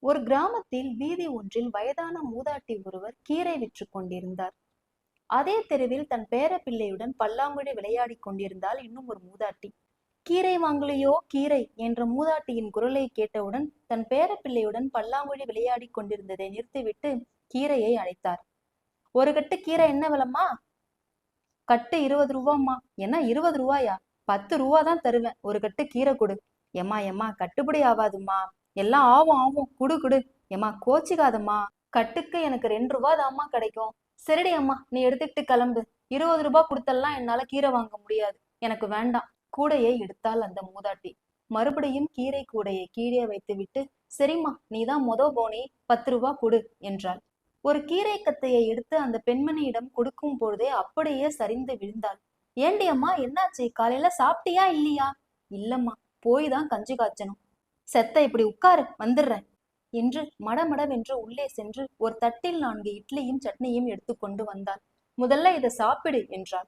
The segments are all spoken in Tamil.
ஒரு கிராமத்தில் வீதி ஒன்றில் வயதான மூதாட்டி ஒருவர் கீரை விற்று கொண்டிருந்தார். அதே தெருவில் தன் பேரப்பிள்ளையுடன் பல்லாங்குழி விளையாடிக் கொண்டிருந்தாள் இன்னும் ஒரு மூதாட்டி. கீரை வாங்கலையோ கீரை என்ற மூதாட்டியின் குரலை கேட்டவுடன் தன் பேரப்பிள்ளையுடன் பல்லாங்குழி விளையாடிக் கொண்டிருந்ததை நிறுத்திவிட்டு கீரையை அழைத்தார். ஒரு கட்டு கீரை என்ன விலம்மா? கட்டு 20 ரூபாம்மா. என்ன 20 ரூபாயா? 10 ரூபா தான் தருவேன், ஒரு கட்டு கீரை கொடு. எம்மா எம்மா கட்டுப்படி ஆகாதும்மா. எல்லாம் ஆவும் ஆவும், குடு குடு. எம்மா கோச்சிக்காதம்மா, கட்டுக்கு எனக்கு 2 ரூபா தாம்மா கிடைக்கும். சரிடி அம்மா, நீ எடுத்துக்கிட்டு கிளம்பு. 20 ரூபாய் கொடுத்தெல்லாம் என்னால கீரை வாங்க முடியாது, எனக்கு வேண்டாம். கூடையை எடுத்தாள் அந்த மூதாட்டி. மறுபடியும் கீரை கூடையை கீழே வைத்துவிட்டு, சரிம்மா நீதான் போனி, 10 ரூபாய் கொடு என்றாள். ஒரு கீரை கத்தையை எடுத்து அந்த பெண்மணியிடம் கொடுக்கும் பொழுதே அப்படியே சரிந்து விழுந்தாள். ஏண்டி அம்மா, என்னாச்சு? காலையில சாப்பிட்டியா இல்லையா? இல்லம்மா, போய் தான் கஞ்சி காய்ச்சணும். செத்த, இப்படி உட்காரு, வந்துடுறேன் என்று மடமடவென்று உள்ளே சென்று ஒரு தட்டில் 4 இட்லியும் சட்னியும் எடுத்துக்கொண்டு வந்தாள். முதல்ல இதை சாப்பிடு என்றாள்.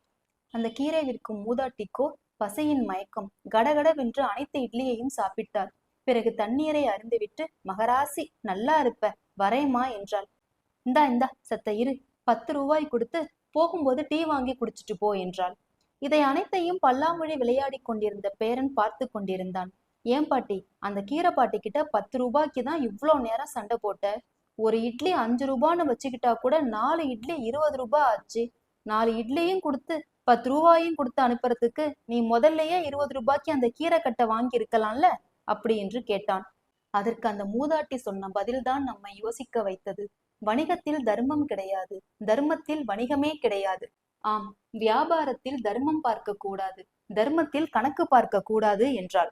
அந்த கீரை விற்கும் மூதாட்டிக்கோ பசையின் மயக்கம். கடகடவென்று அனைத்து இட்லியையும் சாப்பிட்டாள். பிறகு தண்ணீரை அருந்துவிட்டு, மகராசி நல்லா இருப்ப, வரேம்மா என்றாள். இந்தா இந்தா, சத்த இரு, 10 ரூபாய் கொடுத்து போகும்போது டீ வாங்கி குடிச்சிட்டு போ என்றாள். இதை அனைத்தையும் பல்லாங்குழி விளையாடி கொண்டிருந்த பேரன் பார்த்து கொண்டிருந்தான். ஏன் பாட்டி, அந்த கீரை பாட்டி கிட்ட 10 ரூபாய்க்கு தான் இவ்வளோ நேரம் சண்டை போட்ட? ஒரு இட்லி 5 ரூபான்னு வச்சுக்கிட்டா கூட 4 இட்லி 20 ரூபாய் ஆச்சு. 4 இட்லியும் கொடுத்து 10 ரூபாயும் கொடுத்து அனுப்புறதுக்கு நீ முதல்லயே 20 ரூபாய்க்கு அந்த கீரை கட்டை வாங்கி இருக்கலாம்ல, அப்படி என்று கேட்டான். அதற்கு அந்த மூதாட்டி சொன்ன பதில்தான் நம்மை யோசிக்க வைத்தது. வணிகத்தில் தர்மம் கிடையாது, தர்மத்தில் வணிகமே கிடையாது. ஆம், வியாபாரத்தில் தர்மம் பார்க்க கூடாது, தர்மத்தில் கணக்கு பார்க்க கூடாது என்றாள்.